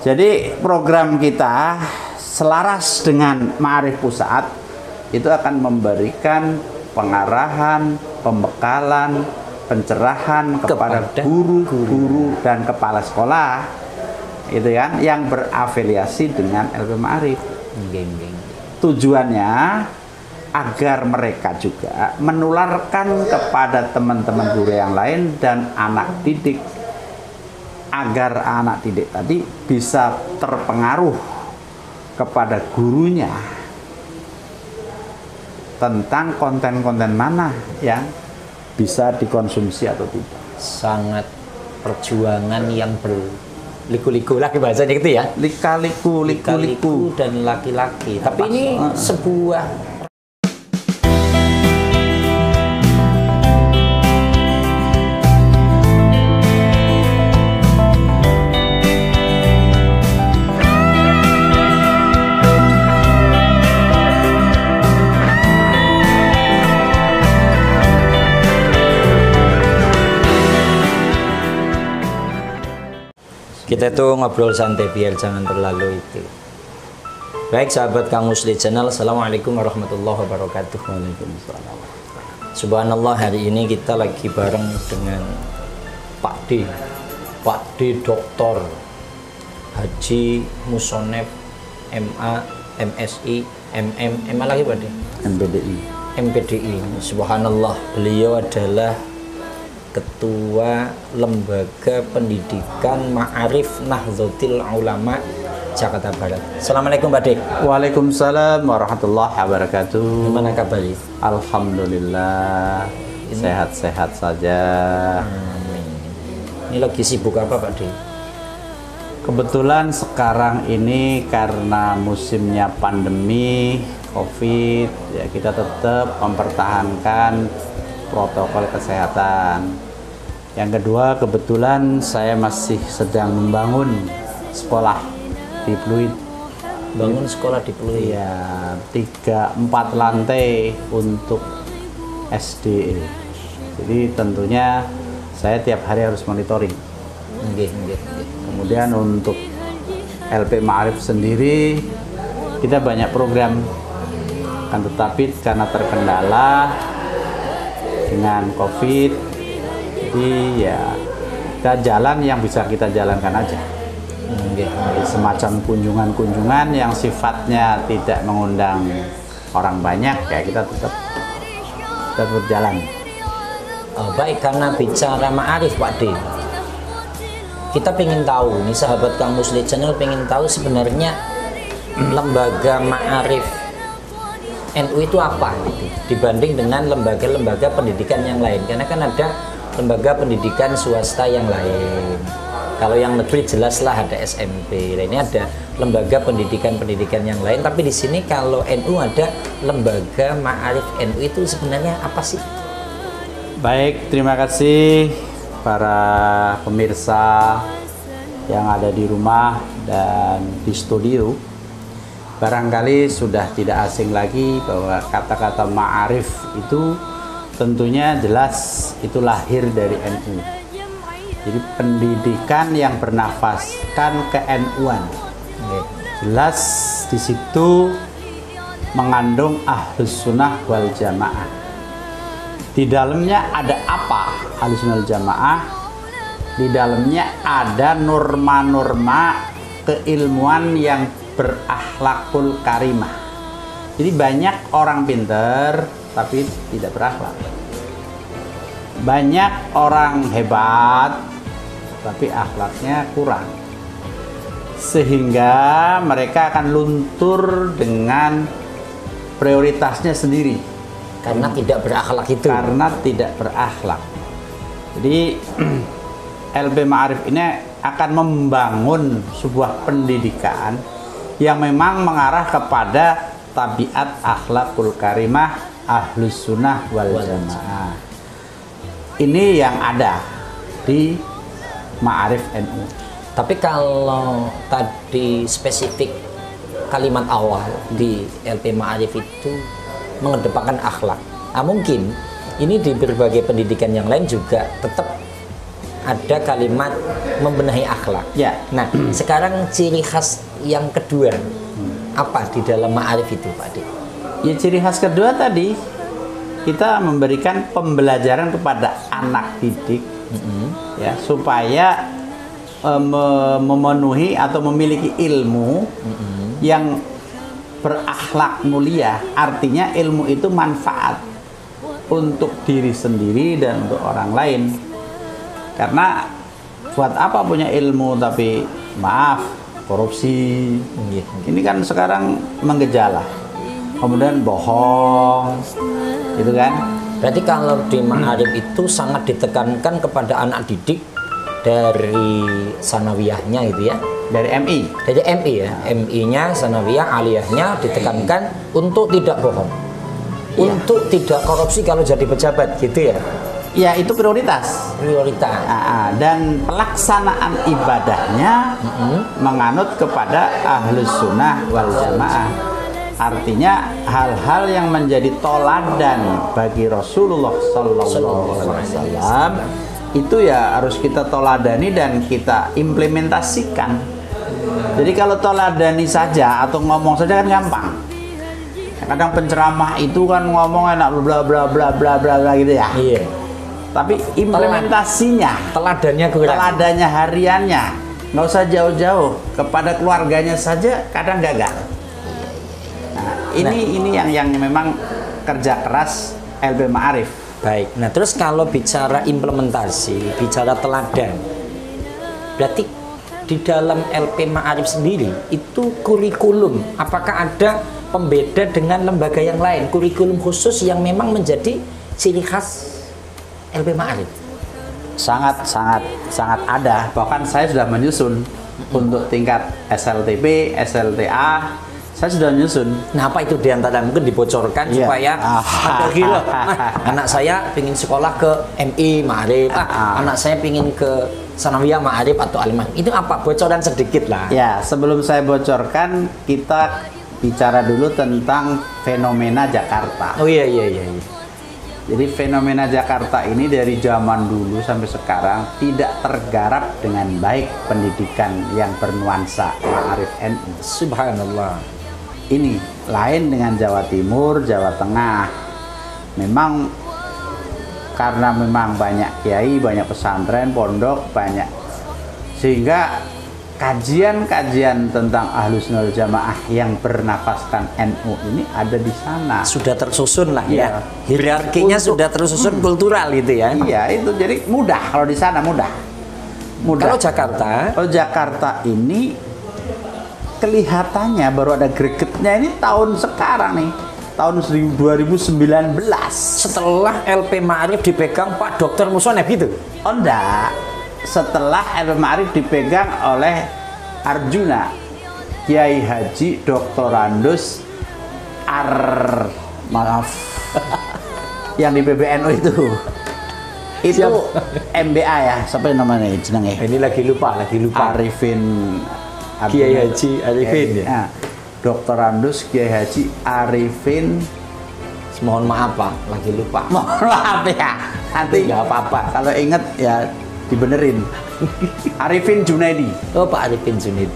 Jadi program kita selaras dengan Ma'arif Pusat itu akan memberikan pengarahan, pembekalan, pencerahan kepada guru-guru dan kepala sekolah itu kan yang berafiliasi dengan LP Ma'arif. Tujuannya agar mereka juga menularkan kepada teman-teman guru yang lain dan anak didik, agar anak didik tadi bisa terpengaruh kepada gurunya tentang konten-konten mana yang bisa dikonsumsi atau tidak. Sangat perjuangan yang berliku-liku lagi bahasanya gitu ya. Liku-liku dan laki-laki. Tapi ini sebuah kita tuh ngobrol santai biar jangan terlalu itu. Baik sahabat Kang Musli Channel, Assalamualaikum warahmatullahi wabarakatuh. Waalaikumsalam. Subhanallah, hari ini kita lagi bareng dengan Pak D Dr. Haji Musonef MA, MSI, MA lagi Pak D? MPDI. Subhanallah, beliau adalah Ketua Lembaga Pendidikan Ma'arif Nahdlatul Ulama Jakarta Barat. Assalamualaikum Pak D. Waalaikumsalam warahmatullahi wabarakatuh. Gimana kabarnya? Alhamdulillah, sehat-sehat saja. Amin. Ini lagi sibuk apa Pak D? Kebetulan sekarang ini karena musimnya pandemi COVID, ya kita tetap mempertahankan protokol kesehatan. Yang kedua, kebetulan saya masih sedang membangun sekolah di Pluit. Bangun sekolah di Pluit? Ya, 3-4 lantai untuk SD. Jadi tentunya saya tiap hari harus monitoring. Kemudian untuk LP Ma'arif sendiri, kita banyak program. Kan tetapi karena terkendala dengan COVID, jadi ya kita jalan yang bisa kita jalankan aja. Semacam kunjungan-kunjungan yang sifatnya tidak mengundang orang banyak, ya kita tetap berjalan. Baik, karena bicara Ma'arif Pak D, kita pengen tahu nih sahabat Kang Musli Channel, pengen tahu sebenarnya lembaga Ma'arif NU itu apa gitu, dibanding dengan lembaga-lembaga pendidikan yang lain. Karena kan ada lembaga pendidikan swasta yang lain. Kalau yang negeri jelaslah ada SMP. Nah, ini ada lembaga pendidikan yang lain. Tapi di sini kalau NU ada lembaga Ma'arif NU, itu sebenarnya apa sih? Baik, terima kasih para pemirsa yang ada di rumah dan di studio. Barangkali sudah tidak asing lagi bahwa kata-kata Ma'arif itu tentunya jelas itu lahir dari NU. Jadi pendidikan yang bernafaskan ke-NU-an. Jelas di situ mengandung Ahlus Sunnah wal Jamaah. Di dalamnya ada apa Ahlus Sunnah wal Jamaah? Di dalamnya ada norma-norma keilmuan yang berakhlakul karimah. Jadi banyak orang pinter tapi tidak berakhlak. Banyak orang hebat tapi akhlaknya kurang. Sehingga mereka akan luntur dengan prioritasnya sendiri. Karena tidak berakhlak itu. Karena tidak berakhlak. Jadi LP Ma'arif ini akan membangun sebuah pendidikan yang memang mengarah kepada tabiat akhlakul karimah Ahlus Sunnah wal Jamaah. Ini yang ada di Ma'arif NU. Tapi kalau tadi spesifik kalimat awal di LP Ma'arif itu mengedepankan akhlak. Nah, mungkin ini di berbagai pendidikan yang lain juga tetap ada kalimat membenahi akhlak. Ya. Nah, sekarang ciri khas yang kedua apa di dalam ma'arif itu, Pak Ade? Ya, ciri khas kedua tadi kita memberikan pembelajaran kepada anak didik ya supaya memenuhi atau memiliki ilmu yang berakhlak mulia. Artinya ilmu itu manfaat untuk diri sendiri dan untuk orang lain. Karena buat apa punya ilmu tapi maaf korupsi. Ini kan sekarang menggejala. Kemudian bohong, gitu kan? Berarti kalau di ma'arif itu sangat ditekankan kepada anak didik dari sanawiyahnya gitu ya. Dari MI. Dari MI ya. MI-nya, sanawiyah, aliyahnya ditekankan untuk tidak bohong. Untuk tidak korupsi kalau jadi pejabat gitu ya. Ya, itu prioritas. Prioritas. Dan pelaksanaan ibadahnya menganut kepada ahlus sunnah wal jamaah. Artinya hal-hal yang menjadi toladan bagi Rasulullah Sallallahu Alaihi Wasallam itu ya harus kita toladani dan kita implementasikan. Jadi kalau toladani saja atau ngomong saja kan gampang. Kadang penceramah itu kan ngomong enak bla bla bla bla bla bla gitu ya. Iya. Tapi implementasinya, teladannya kurang. Teladannya hariannya, nggak usah jauh-jauh, kepada keluarganya saja kadang gagal. Nah, ini yang memang kerja keras LP Ma'arif. Baik. Nah, terus kalau bicara implementasi, bicara teladan, berarti di dalam LP Ma'arif sendiri itu kurikulum, apakah ada pembeda dengan lembaga yang lain, kurikulum khusus yang memang menjadi ciri khas LP Ma'arif? Sangat ada. Bahkan saya sudah menyusun untuk tingkat SLTP, SLTA, saya sudah menyusun. Nah, apa itu diantara mungkin dibocorkan supaya ada gila. Anak saya ingin sekolah ke MI Ma'arif, anak saya ingin ke Sanawiyah Ma'arif atau Alimah. Itu apa? Bocoran sedikit lah. Ya, sebelum saya bocorkan, kita bicara dulu tentang fenomena Jakarta. Oh iya. Jadi fenomena Jakarta ini dari zaman dulu sampai sekarang tidak tergarap dengan baik pendidikan yang bernuansa Ma'arif NU. Subhanallah. Ini lain dengan Jawa Timur, Jawa Tengah. Memang karena memang banyak kiai, banyak pesantren, pondok, banyak, sehingga kajian-kajian tentang Ahlus Sunnah wal Jamaah yang bernafaskan NU ini ada di sana. Sudah tersusun lah ya. Hierarkinya sudah tersusun kultural gitu ya. Iya, itu jadi mudah kalau di sana mudah. Kalau Jakarta? Kalau Jakarta ini kelihatannya baru ada gregetnya ini tahun sekarang nih. Tahun 2019. Setelah LP Ma'arif dipegang Pak Dr. Musoneb gitu? Oh enggak. Setelah LP Ma'arif dipegang oleh Arjuna, Kiai Haji Dr. Andus yang di PBNU itu MBA ya, siapa namanya jenenge? Ini lagi lupa. Arifin Kiai Haji Arifin ya. Dr. Andus Kiai Haji Arifin, mohon maaf Pak, lagi lupa. Mohon maaf ya. Nanti nggak apa-apa. Kalau inget ya dibenerin. Arifin Junaidi. Oh, Pak Arifin Junaidi.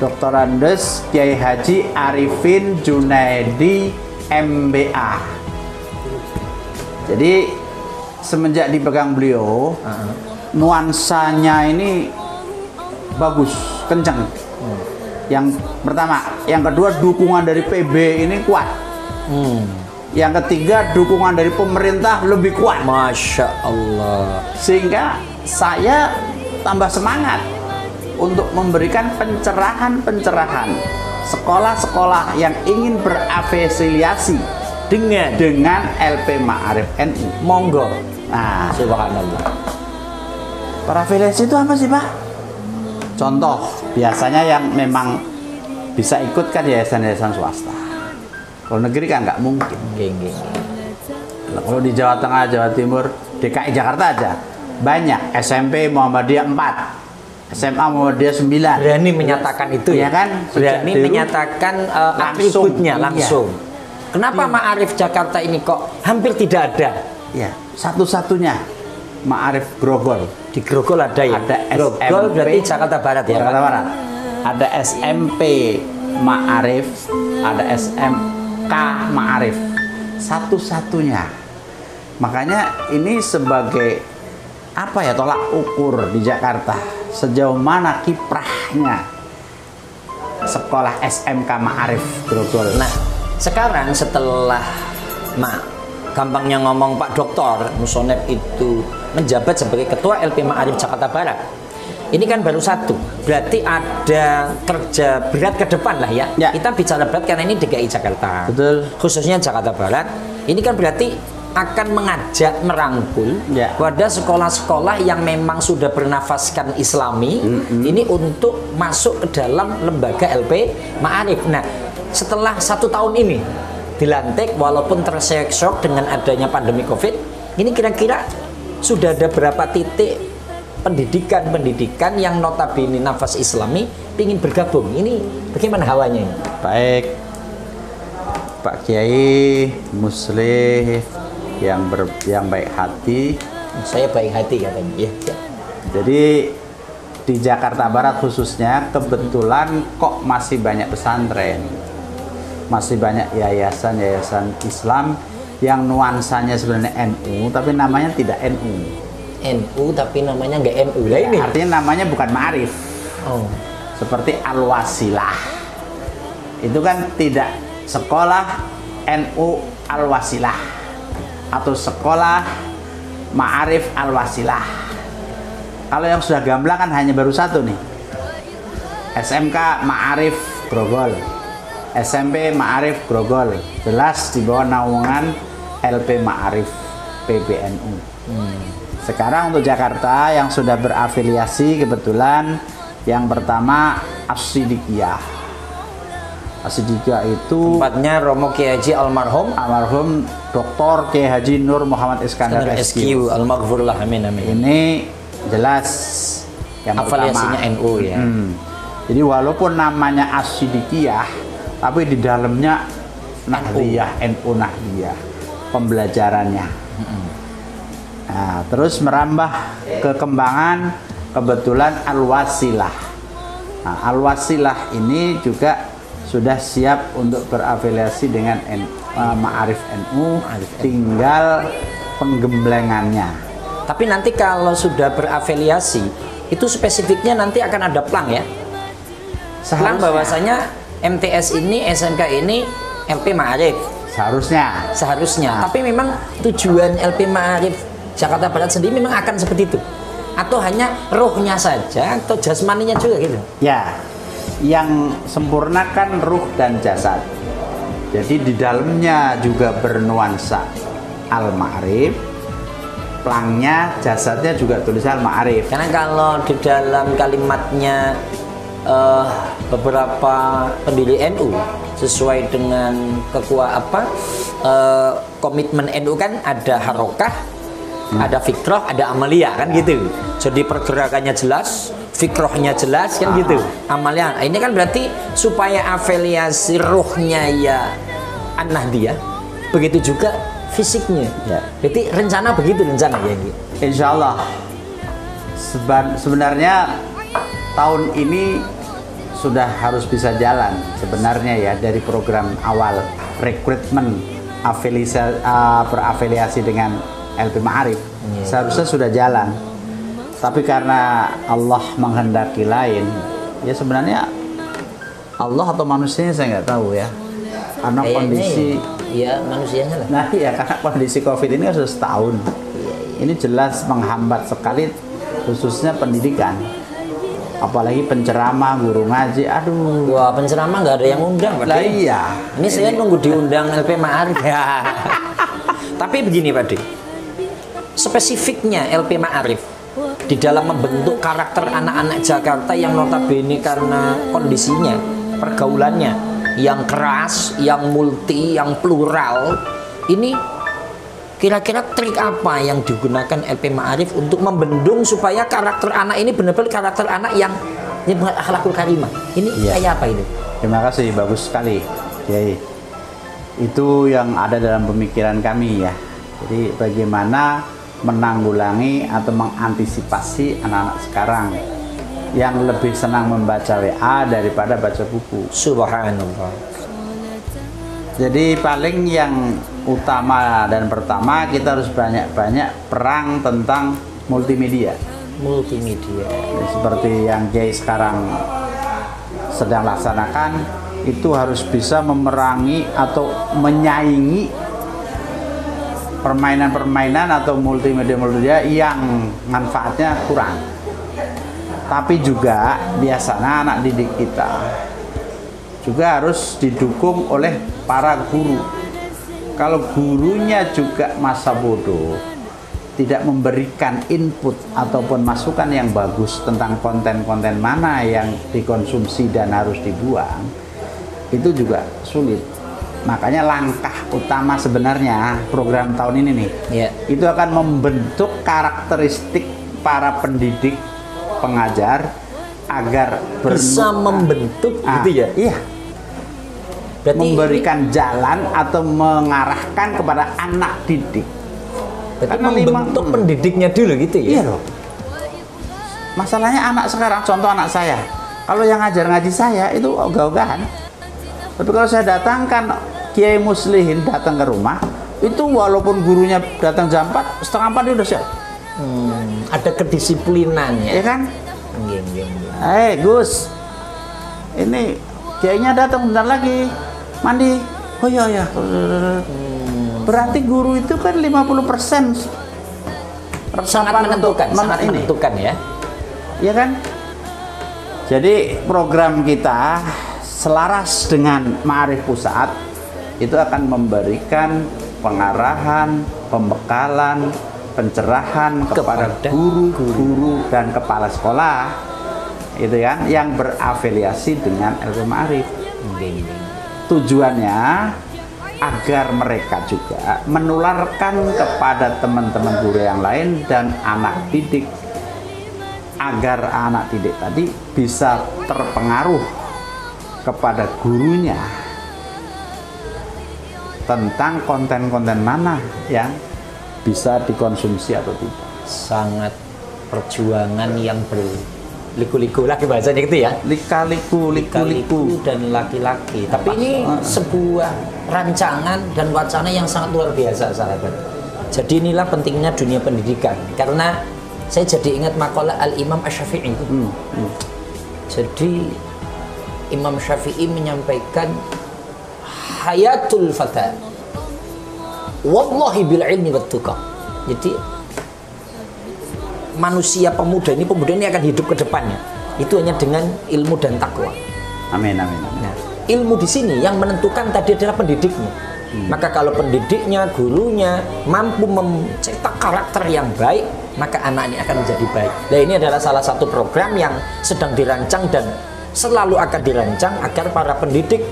Dr. Andus Kiai Haji Arifin Junaidi MBA. Jadi semenjak dipegang beliau, nuansanya ini bagus, kencang. Yang pertama, yang kedua dukungan dari PB ini kuat. Yang ketiga dukungan dari pemerintah lebih kuat. Masya Allah. Sehingga saya tambah semangat untuk memberikan pencerahan sekolah-sekolah yang ingin berafiliasi dengan LP Ma'arif NU. Monggo. Nah, subhanallah. Berafiliasi itu apa sih, Pak? Contoh, biasanya yang memang bisa ikut kan yayasan-yayasan swasta. Kalau negeri kan nggak mungkin. Kalau di Jawa Tengah, Jawa Timur, DKI Jakarta aja banyak. SMP Muhammadiyah 4, SMA Muhammadiyah 9. Berani menyatakan itu ya kan? Berani menyatakan atributnya langsung. Kenapa Ma'arif Jakarta ini kok hampir tidak ada? Ya, satu-satunya Ma'arif Grogol. Di Grogol ada ya? Ada Grogol SMP, berarti Jakarta Barat ya? Jakarta Pak? Barat. Ada SMP Ma'arif, ada SMK Ma'arif. Satu-satunya. Makanya ini sebagai apa ya, tolak ukur di Jakarta sejauh mana kiprahnya sekolah SMK Ma'arif Grogol. Nah, sekarang setelah gampangnya ngomong Pak Doktor Musonep itu menjabat sebagai Ketua LP Ma'arif Jakarta Barat, ini kan baru satu, berarti ada kerja berat ke depan lah ya. Ya. Kita bicara berat karena ini DKI Jakarta, Betul. khususnya Jakarta Barat. Ini kan berarti akan mengajak merangkul Ya. pada sekolah-sekolah yang memang sudah bernafaskan Islami ini untuk masuk ke dalam lembaga LP Ma'arif. Nah, setelah 1 tahun ini dilantik, walaupun terseok-seok dengan adanya pandemi COVID, ini kira-kira sudah ada berapa titik pendidikan yang notabene nafas Islami ingin bergabung? Ini bagaimana hawanya ini? Baik, Pak Kiai Muslih yang baik hati. Saya baik hati katanya. Ya. Jadi di Jakarta Barat khususnya kebetulan kok masih banyak pesantren, masih banyak yayasan-yayasan Islam yang nuansanya sebenarnya NU tapi namanya tidak NU. NU tapi namanya nggak NU lah ini. Artinya namanya bukan Ma'arif. Oh. Seperti Al-Wasilah. Itu kan tidak sekolah NU Al-Wasilah atau sekolah Ma'arif Al-Wasilah. Kalau yang sudah gamblang kan hanya baru satu nih. SMK Ma'arif Grogol, SMP Ma'arif Grogol, jelas di bawah naungan LP Ma'arif PBNU. Sekarang untuk Jakarta yang sudah berafiliasi kebetulan yang pertama As-Siddiqiyah. As-Siddiqiyah itu Tempatnya Romo Kiai Haji almarhum Dr. Kiai Haji Nur Muhammad Iskandar SQ. Al-Maghfurlah, amin amin. Ini jelas yang Afiliasinya pertama. NU ya. Jadi walaupun namanya As-Siddiqiyah, tapi di dalamnya Nahdliyah, NU Nahdliyah pembelajarannya. Nah, terus merambah ke kembangan kebetulan Al-Wasilah. Nah, Al-Wasilah ini juga sudah siap untuk berafiliasi dengan Ma'arif NU, tinggal penggemblengannya. Tapi nanti kalau sudah berafiliasi, itu spesifiknya nanti akan ada plang ya. Plang bahwasanya MTS ini, SMK ini LP Ma'arif. Seharusnya. Tapi memang tujuan LP Ma'arif Jakarta Barat sendiri memang akan seperti itu. Atau hanya rohnya saja atau jasmaninya juga gitu. Ya, yang sempurna kan ruh dan jasad. Jadi di dalamnya juga bernuansa Al-Ma'arif, plangnya, jasadnya juga tulisan Ma'arif. Karena kalau di dalam kalimatnya beberapa pendiri NU sesuai dengan komitmen NU kan ada harokah, ada fikroh, ada amaliyah kan gitu. Jadi pergerakannya jelas, fikrohnya jelas kan gitu. Amaliyah. Ini kan berarti supaya afiliasi ruhnya ya An-Nahdliyah, begitu juga fisiknya. Ya. Berarti rencana begitu ya gitu. Insya Allah. Sebenarnya tahun ini sudah harus bisa jalan sebenarnya ya, dari program awal rekrutmen berafiliasi dengan LP Ma'arif seharusnya sudah jalan, tapi karena Allah menghendaki lain, ya sebenarnya Allah atau manusianya saya nggak tahu ya, karena kayaknya kondisi ya manusianya lah. nah ya karena kondisi COVID ini sudah setahun, ini jelas menghambat sekali khususnya pendidikan, apalagi penceramah, guru ngaji. Aduh, Wah, penceramah nggak ada yang undang, Pak. lah iya. Ini saya nunggu diundang LP Ma'arif. Tapi begini, Pak D. Spesifiknya LP Ma'arif di dalam membentuk karakter anak-anak Jakarta yang notabene karena kondisinya, pergaulannya yang keras, yang multi, yang plural, ini kira-kira trik apa yang digunakan LP Ma'arif untuk membendung supaya karakter anak ini benar-benar karakter anak yang akhlakul karimah? Ini kayak apa ini? Terima kasih, bagus sekali, Kiai. Itu yang ada dalam pemikiran kami ya. Jadi bagaimana menanggulangi atau mengantisipasi anak-anak sekarang yang lebih senang membaca WA daripada baca buku. Subhanallah. Jadi paling yang utama dan pertama kita harus banyak-banyak perang tentang multimedia. Multimedia. Seperti yang Kiai sekarang sedang laksanakan, itu harus bisa memerangi atau menyaingi permainan-permainan atau multimedia yang manfaatnya kurang. Tapi juga biasanya anak didik kita juga harus didukung oleh para guru. Kalau gurunya juga masa bodoh, tidak memberikan input ataupun masukan yang bagus tentang konten-konten mana yang dikonsumsi dan harus dibuang, itu juga sulit. Makanya langkah utama sebenarnya program tahun ini nih, itu akan membentuk karakteristik para pendidik pengajar agar bisa membentuk gitu ya. Iya. Berarti memberikan jalan atau mengarahkan kepada anak didik. Karena membentuk pendidiknya dulu gitu ya. Iya loh. Masalahnya anak sekarang, contoh anak saya, kalau yang ngajar ngaji saya itu ogah-ogahan. Tapi kalau saya datangkan Kiai Muslihin datang ke rumah, itu walaupun gurunya datang jam 4, setengah 4 dia udah siap. Ada kedisiplinannya. Iya kan? Gus, ini Kiainya datang bentar lagi, mandi. Oh iya. Berarti guru itu kan 50% sangat menentukan, sangat menentukan ya. Iya kan? Jadi program kita selaras dengan Ma'arif Pusat itu akan memberikan pengarahan, pembekalan, pencerahan kepada guru-guru dan kepala sekolah, itu kan, yang berafiliasi dengan LP Ma'arif. Tujuannya agar mereka juga menularkan kepada teman-teman guru yang lain dan anak didik, agar anak didik tadi bisa terpengaruh kepada gurunya tentang konten-konten mana yang bisa dikonsumsi atau tidak. Sangat perjuangan yang berliku-liku lagi bahasanya gitu ya. Liku-liku dan laki-laki. Tapi ini sebuah rancangan dan wacana yang sangat luar biasa, sahabat. Jadi inilah pentingnya dunia pendidikan. Karena saya jadi ingat makalah Al-Imam Asy-Syafi'i. Jadi Imam Syafi'i menyampaikan hayatul fata wallahi bil ilmi wat tuqa. Jadi manusia pemuda ini akan hidup ke depannya itu hanya dengan ilmu dan takwa. Amin. Nah, ilmu di sini yang menentukan tadi adalah pendidiknya. Maka kalau pendidiknya, gurunya mampu mencetak karakter yang baik, maka anak ini akan menjadi baik. Nah, ini adalah salah satu program yang sedang dirancang dan selalu akan dirancang agar para pendidik,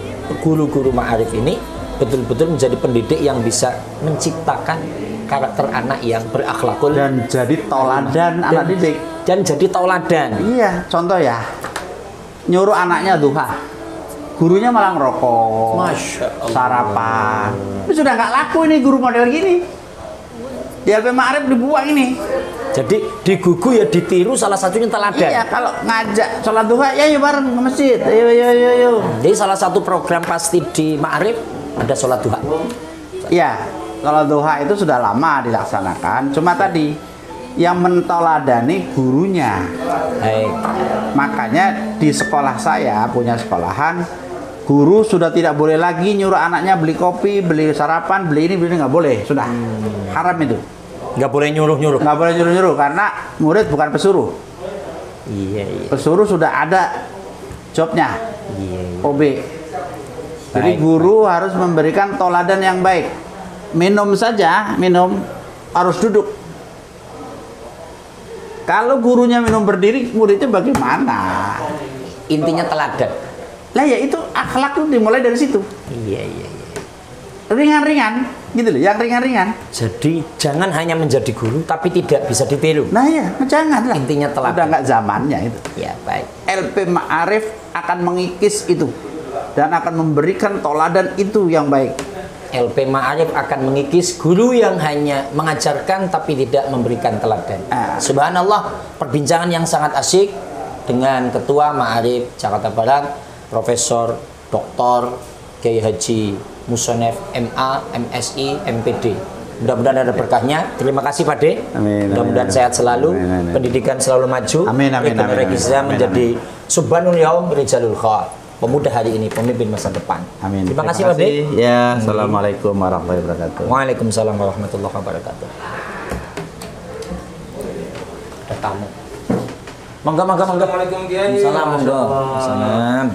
guru-guru Ma'arif ini betul-betul menjadi pendidik yang bisa menciptakan karakter anak yang berakhlakul dan jadi toladan anak didik. Dan jadi toladan. Iya, contoh ya, nyuruh anaknya duha, gurunya malah ngerokok, Masya Allah. sarapan. Itu sudah nggak laku ini guru model gini. Di LP Ma'arif dibuang ini. Jadi digugu ya ditiru, salah satunya teladan. Iya, kalau ngajak sholat duha, ya yuk bareng ke masjid. Ayo. Jadi salah satu program pasti di Ma'arif ada sholat duha. Iya, sholat duha itu sudah lama dilaksanakan. Cuma tadi yang mentoladani gurunya. Baik. Makanya di sekolah saya, punya sekolahan, guru sudah tidak boleh lagi nyuruh anaknya beli kopi, beli sarapan, beli ini nggak boleh. Sudah haram itu. Nggak boleh nyuruh-nyuruh. Nggak boleh nyuruh-nyuruh karena murid bukan pesuruh. Iya. Pesuruh sudah ada jobnya. Iya. OB. Jadi Baik, guru harus memberikan toladan yang baik. Minum saja, harus duduk. Kalau gurunya minum berdiri, muridnya bagaimana? Intinya teladan. Lah ya itu akhlak itu dimulai dari situ. Iya. Ringan-ringan, gitu loh, yang ringan-ringan. Jadi jangan hanya menjadi guru tapi tidak bisa ditiru. Nah ya, jangan lah. Intinya teladan. Udah nggak zamannya itu. Ya, baik. LP Ma'arif akan mengikis itu dan akan memberikan toladan itu yang baik. LP Ma'arif akan mengikis guru yang hanya mengajarkan tapi tidak memberikan teladan. Subhanallah, perbincangan yang sangat asyik dengan Ketua Ma'arif Jakarta Barat, Profesor Dr. Kiai Haji Musonef MA, MSI, MPD. Mudah-mudahan ada berkahnya. Terima kasih Pak De. Amin. Mudah-mudahan sehat selalu, Amin. pendidikan selalu maju. Amin. Menjadi Subhanul Yaum Rijalul Khair. Pemuda hari ini, pemimpin masa depan. Amin. Terima kasih Pak De. Ya, assalamualaikum warahmatullahi wabarakatuh. Waalaikumsalam warahmatullahi wabarakatuh. Ada tamu. Mangga. Assalamualaikum Kiai. Salam.